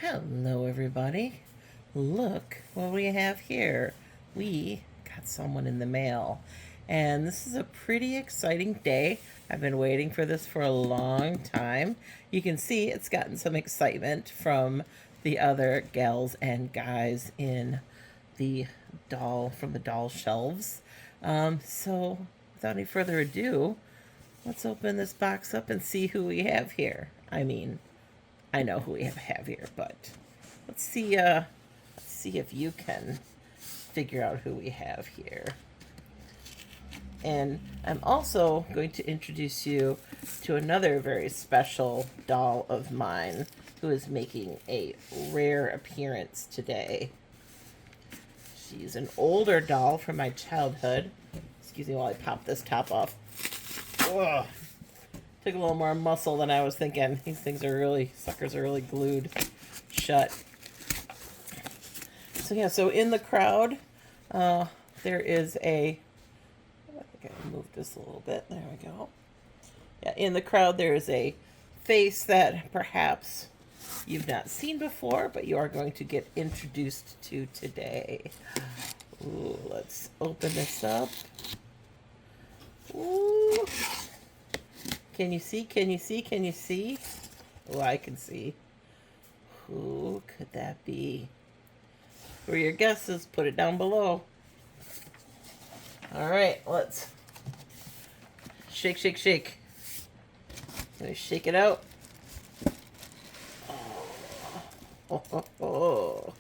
Hello, everybody. Look what we have here. We got someone in the mail, and this is a pretty exciting day. I've been waiting for this for a long time. You can see it's gotten some excitement from the other gals and guys in the doll shelves. So, without any further ado, let's open this box up and see who we have here. I know who we have here, but let's see if you can figure out who we have here. And I'm also going to introduce you to another very special doll of mine who is making a rare appearance today. She's an older doll from my childhood. Excuse me while I pop this top off. Ugh. Took a little more muscle than I was thinking. These suckers are really glued shut. So yeah, so in the crowd, there is I think I moved this a little bit. There we go. Yeah, in the crowd there is a face that perhaps you've not seen before, but you are going to get introduced to today. Ooh, let's open this up. Ooh. Can you see? Can you see? Can you see? Oh, I can see. Who could that be? For your guesses, put it down below. All right, let's shake, shake, shake. Gonna shake it out. Oh.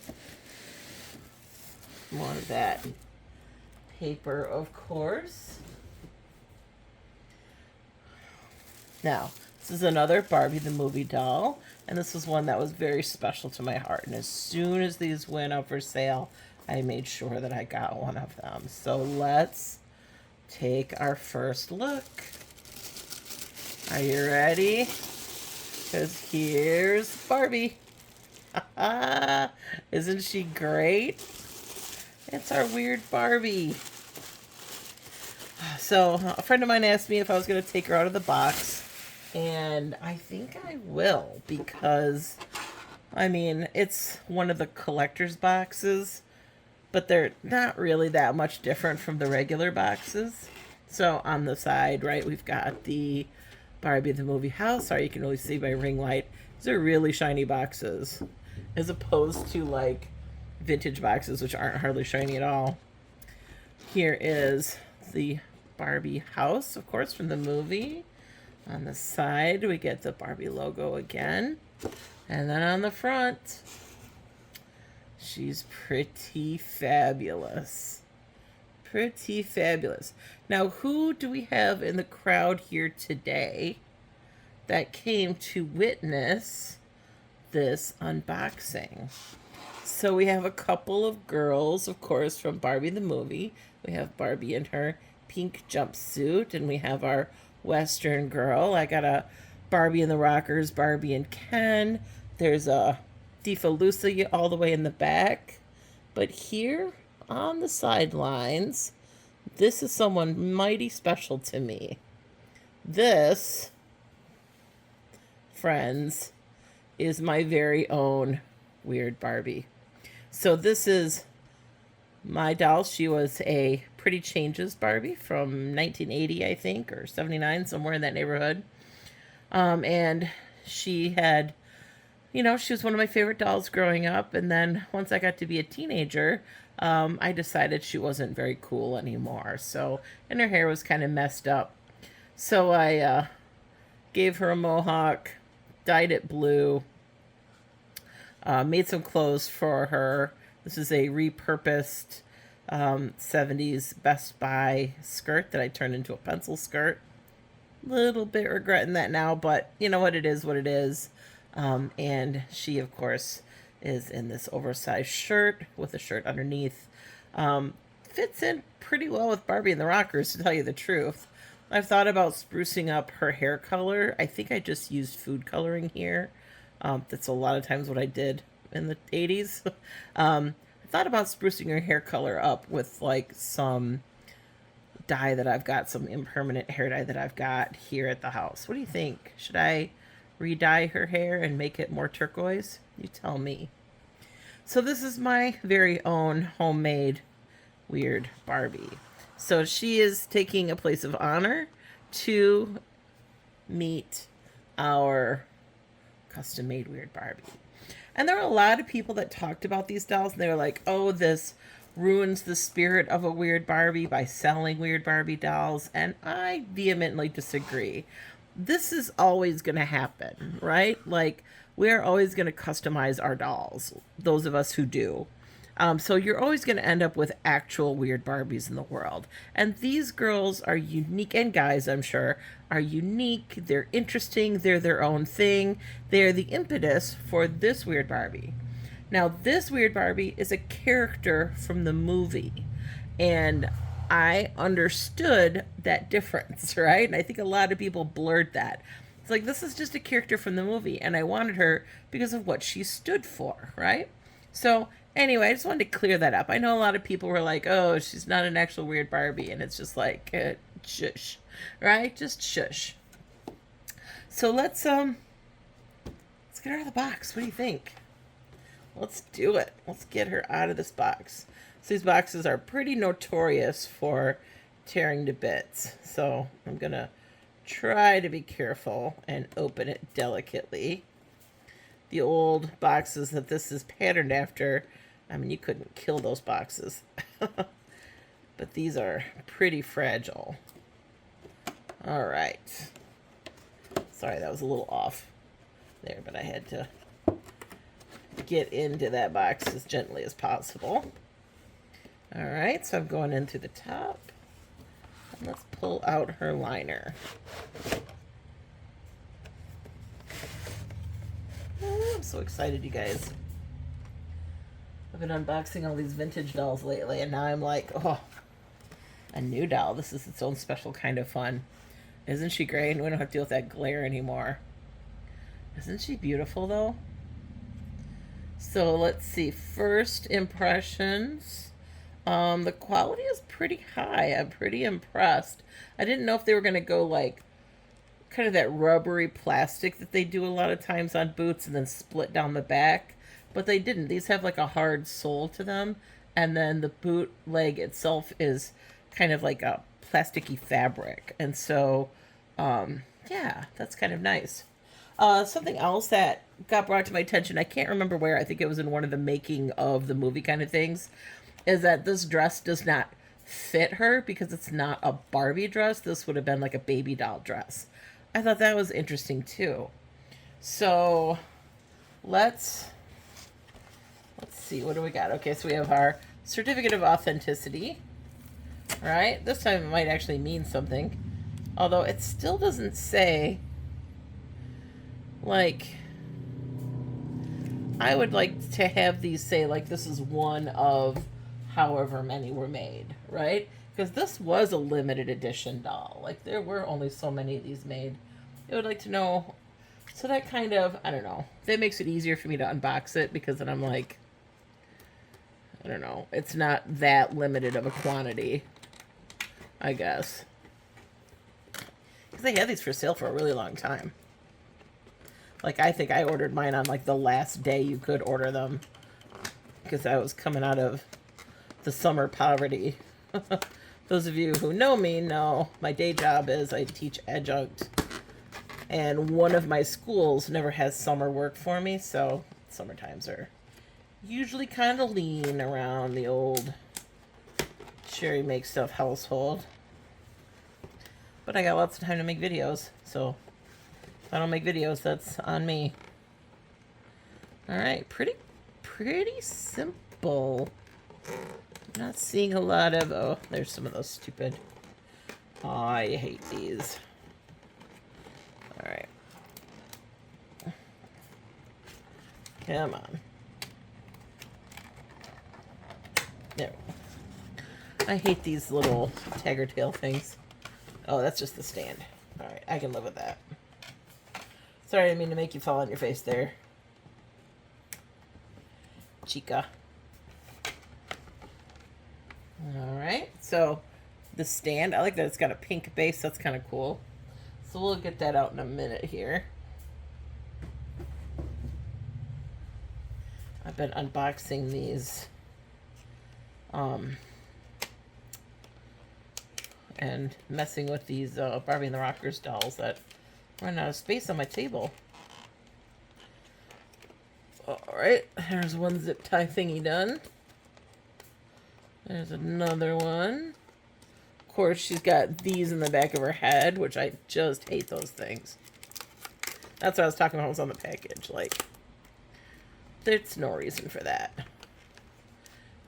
More of that paper, of course. Now, this is another Barbie the Movie doll, and this was one that was very special to my heart. And as soon as these went up for sale, I made sure that I got one of them. So let's take our first look. Are you ready? Because here's Barbie. Isn't she great? It's our weird Barbie. So a friend of mine asked me if I was going to take her out of the box. And I think I will, because, it's one of the collector's boxes, but they're not really that much different from the regular boxes. So on the side, right, we've got the Barbie the Movie house, or you can really see by ring light. These are really shiny boxes, as opposed to, like, vintage boxes, which aren't hardly shiny at all. Here is the Barbie house, of course, from the movie. On the side, we get the Barbie logo again. And then on the front, she's pretty fabulous. Pretty fabulous. Now, who do we have in the crowd here today that came to witness this unboxing? So we have a couple of girls, of course, from Barbie the Movie. We have Barbie in her pink jumpsuit, and we have our Western girl. I got a Barbie and the Rockers, Barbie and Ken. There's a Defalusa all the way in the back. But here on the sidelines, this is someone mighty special to me. This, friends, is my very own weird Barbie. So this is my doll. She was a Pretty Changes Barbie from 1980, I think, or 79, somewhere in that neighborhood. And she had, she was one of my favorite dolls growing up. And then once I got to be a teenager, I decided she wasn't very cool anymore. So, and her hair was kind of messed up. So I gave her a mohawk, dyed it blue, made some clothes for her. This is a repurposed 70s Best Buy skirt that I turned into a pencil skirt. Little bit regretting that now, but you know what, it is what it is. And she, of course, is in this oversized shirt with a shirt underneath. Fits in pretty well with Barbie and the Rockers, to tell you the truth. I've thought about sprucing up her hair color. I think I just used food coloring here. That's a lot of times what I did in the 80s. I thought about sprucing her hair color up with like some dye that I've got, some impermanent hair dye that I've got here at the house. What do you think? Should I re-dye her hair and make it more turquoise? You tell me. So this is my very own homemade weird Barbie. So she is taking a place of honor to meet our custom-made weird Barbie. And there were a lot of people that talked about these dolls, and they were like, oh, this ruins the spirit of a weird Barbie by selling weird Barbie dolls. And I vehemently disagree. This is always going to happen, right? Like, we're always going to customize our dolls, those of us who do. So you're always going to end up with actual weird Barbies in the world. And these girls are unique, and guys, I'm sure, are unique. They're interesting. They're their own thing. They're the impetus for this weird Barbie. Now, this weird Barbie is a character from the movie. And I understood that difference, right? And I think a lot of people blurred that. It's like, this is just a character from the movie, and I wanted her because of what she stood for, right? So anyway, I just wanted to clear that up. I know a lot of people were like, oh, she's not an actual weird Barbie, and it's just like, shush, right? Just shush. So let's get her out of the box. What do you think? Let's do it. Let's get her out of this box. So these boxes are pretty notorious for tearing to bits. So I'm going to try to be careful and open it delicately. The old boxes that this is patterned after, I mean, you couldn't kill those boxes. But these are pretty fragile. All right. Sorry, that was a little off there, but I had to get into that box as gently as possible. All right, so I'm going in through the top. And let's pull out her liner. Oh, I'm so excited, you guys. I've been unboxing all these vintage dolls lately, and now I'm like, oh, a new doll. This is its own special kind of fun. Isn't she great? And we don't have to deal with that glare anymore. Isn't she beautiful, though? So let's see. First impressions. The quality is pretty high. I'm pretty impressed. I didn't know if they were going to go like kind of that rubbery plastic that they do a lot of times on boots and then split down the back. But they didn't. These have like a hard sole to them. And then the boot leg itself is kind of like a plasticky fabric. And so, yeah, that's kind of nice. Something else that got brought to my attention, I can't remember where, I think it was in one of the making of the movie kind of things, is that this dress does not fit her because it's not a Barbie dress. This would have been like a baby doll dress. I thought that was interesting too. So let's see, what do we got? Okay, so we have our certificate of authenticity. All right, this time it might actually mean something, although it still doesn't say. Like, I would like to have these say, like, this is one of however many were made, right? Because this was a limited edition doll. Like, there were only so many of these made. I would like to know. So that kind of, I don't know. That makes it easier for me to unbox it, because then I'm like, I don't know. It's not that limited of a quantity, I guess. Because they had these for sale for a really long time. Like, I think I ordered mine on, like, the last day you could order them. Because I was coming out of the summer poverty. Those of you who know me know my day job is I teach adjunct. And one of my schools never has summer work for me, so summer times are usually kind of lean around the old Sherry Make Stuff household. But I got lots of time to make videos, so if I don't make videos, that's on me. All right, pretty simple. I'm not seeing a lot of, oh, there's some of those stupid, oh, I hate these. All right. Come on. There. I hate these little tiger tail things. Oh, that's just the stand. All right, I can live with that. Sorry, I didn't mean to make you fall on your face there, Chica. All right, so the stand, I like that it's got a pink base. That's kind of cool. So we'll get that out in a minute here. I've been unboxing these and messing with these Barbie and the Rockers dolls that run out of space on my table. Alright, there's one zip tie thingy done. There's another one. Of course, she's got these in the back of her head, which I just hate those things. That's what I was talking about was on the package. Like, there's no reason for that.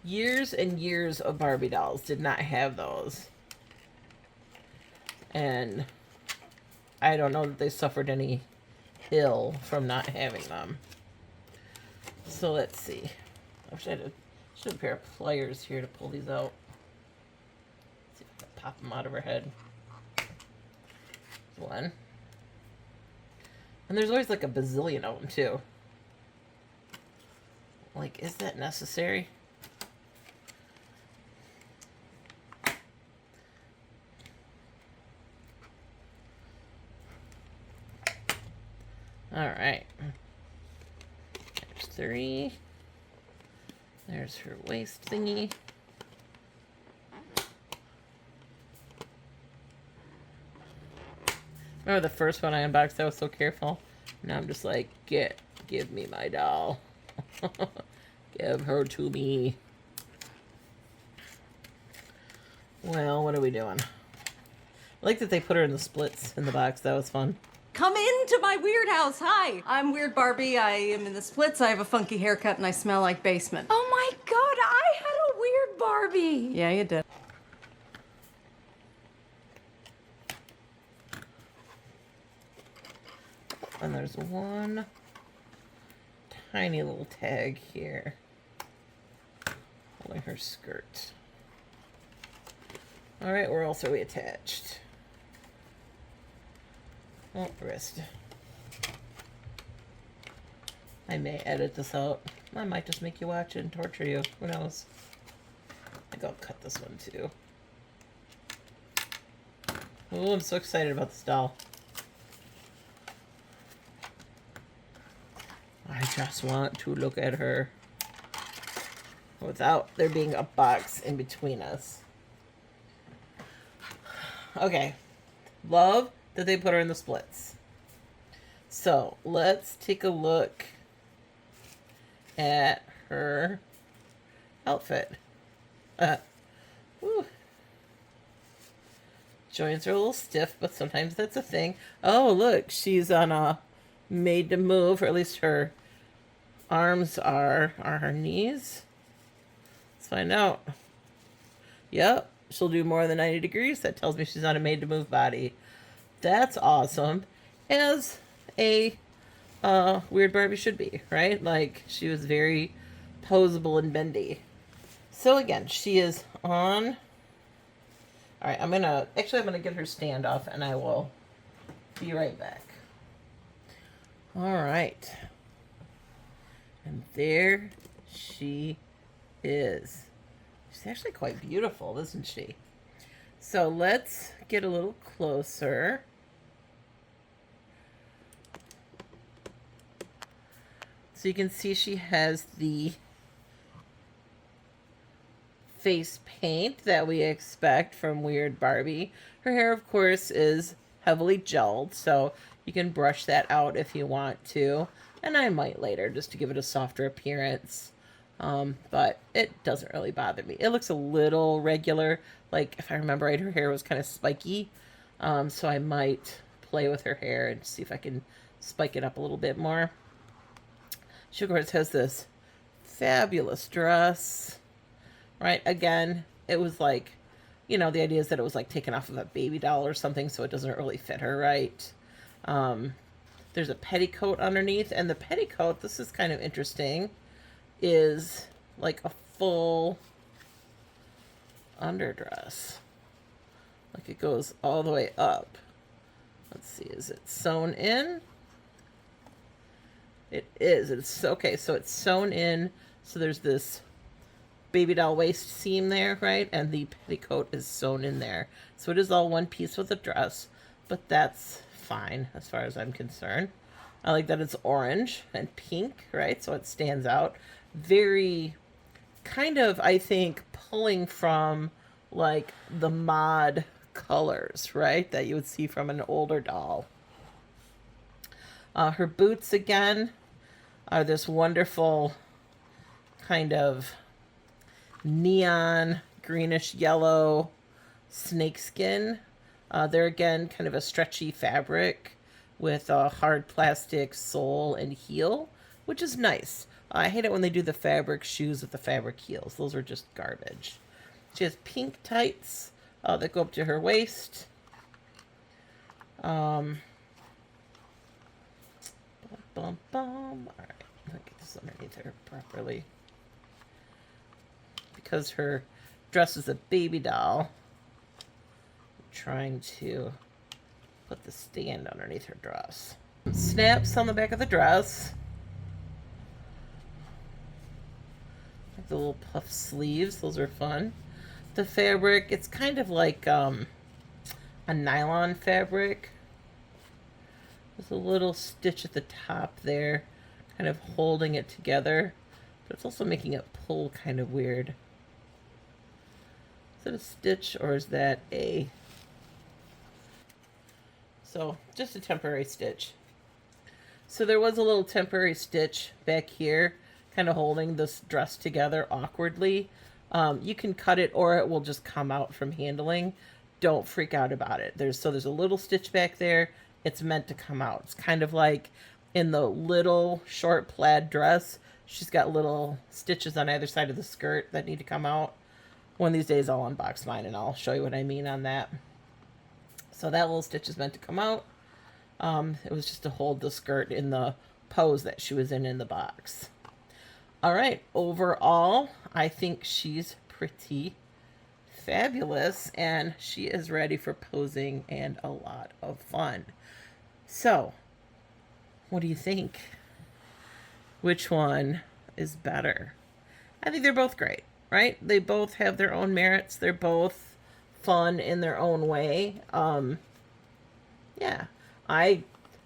Years and years of Barbie dolls did not have those. And I don't know that they suffered any ill from not having them. So let's see. I wish I had a pair of pliers here to pull these out. See if I can pop them out of her head. One. And there's always like a bazillion of them too. Like, is that necessary? Alright. There's 3. There's her waist thingy. Remember the first one I unboxed? I was so careful. Now I'm just like, give me my doll. Give her to me. Well, what are we doing? I like that they put her in the splits in the box. That was fun. Come into my weird house. Hi, I'm Weird Barbie. I am in the splits. I have a funky haircut and I smell like basement. Oh my god, I had a weird Barbie. Yeah, you did. And there's one tiny little tag here holding her skirt. Alright, where else are we attached? Oh, wrist. I may edit this out. I might just make you watch it and torture you. Who knows? I think I'll cut this one too. Oh, I'm so excited about this doll. I just want to look at her without there being a box in between us. Okay. Love that they put her in the splits. So, let's take a look at her outfit. Whew. Joints are a little stiff, but sometimes that's a thing. Oh, look, she's on a made to move, or at least her arms are her knees. Let's find out. Yep, she'll do more than 90 degrees. That tells me she's on a made to move body. That's awesome. As a Weird Barbie should be, right? Like, she was very posable and bendy. So again, she is on. Alright, I'm gonna get her stand off and I will be right back. Alright. And there she is. She's actually quite beautiful, isn't she? So let's get a little closer. So you can see she has the face paint that we expect from Weird Barbie. Her hair, of course, is heavily gelled, so you can brush that out if you want to. And I might later, just to give it a softer appearance. But it doesn't really bother me. It looks a little regular. Like, if I remember right, her hair was kind of spiky. So I might play with her hair and see if I can spike it up a little bit more. She, of course, has this fabulous dress. Right? Again, it was like, you know, the idea is that it was like taken off of a baby doll or something, so it doesn't really fit her right. There's a petticoat underneath, and the petticoat, this is kind of interesting, is like a full underdress. Like, it goes all the way up. Let's see, is it sewn in? It is. It's okay, so it's sewn in, so there's this baby doll waist seam there, right? And the petticoat is sewn in there. So it is all one piece with the dress, but that's fine as far as I'm concerned. I like that it's orange and pink, right? So it stands out. Very kind of, I think, pulling from like the mod colors, right? That you would see from an older doll. Her boots, again, are this wonderful kind of neon greenish yellow snakeskin. They're, again, kind of a stretchy fabric with a hard plastic sole and heel, which is nice. I hate it when they do the fabric shoes with the fabric heels. Those are just garbage. She has pink tights that go up to her waist. Bum, bum, bum. All right, let me get this underneath her properly. Because her dress is a baby doll, I'm trying to put the stand underneath her dress. Snaps on the back of the dress. Like the little puff sleeves, those are fun. The fabric, it's kind of like a nylon fabric. There's a little stitch at the top there, kind of holding it together, but it's also making it pull kind of weird. Is that a stitch or is that a... So, just a temporary stitch. So there was a little temporary stitch back here, kind of holding this dress together awkwardly. You can cut it or it will just come out from handling. Don't freak out about it. There's a little stitch back there. It's meant to come out. It's kind of like in the little short plaid dress. She's got little stitches on either side of the skirt that need to come out. One of these days I'll unbox mine and I'll show you what I mean on that. So that little stitch is meant to come out. It was just to hold the skirt in the pose that she was in the box. All right, overall, I think she's pretty fabulous and she is ready for posing and a lot of fun. So, what do you think? Which one is better? I think they're both great, right? They both have their own merits. They're both fun in their own way. Yeah, I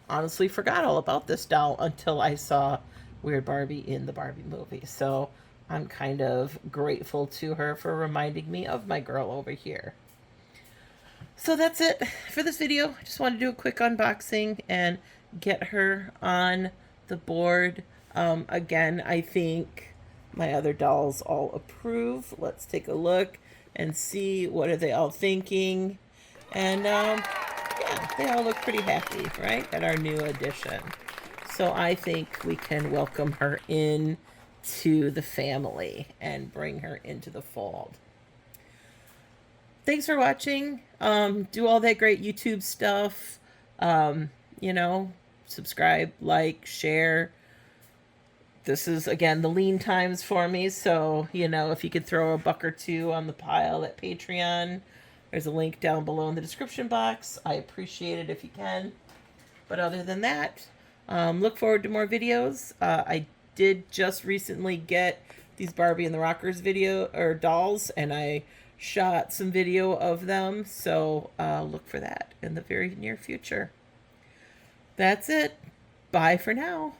honestly forgot all about this doll until I saw Weird Barbie in the Barbie movie. So I'm kind of grateful to her for reminding me of my girl over here. So that's it for this video. I just wanted to do a quick unboxing and get her on the board. Again, I think my other dolls all approve. Let's take a look and see what are they all thinking. And yeah, they all look pretty happy, right, at our new addition. So I think we can welcome her in to the family and bring her into the fold. Thanks for watching. Do all that great YouTube stuff. You know, subscribe, like, share. This is, again, the lean times for me. So, you know, if you could throw a buck or two on the pile at Patreon, there's a link down below in the description box. I appreciate it if you can. But other than that, look forward to more videos. I did just recently get these Barbie and the Rockers dolls, and I shot some video of them. So look for that in the very near future. That's it. Bye for now.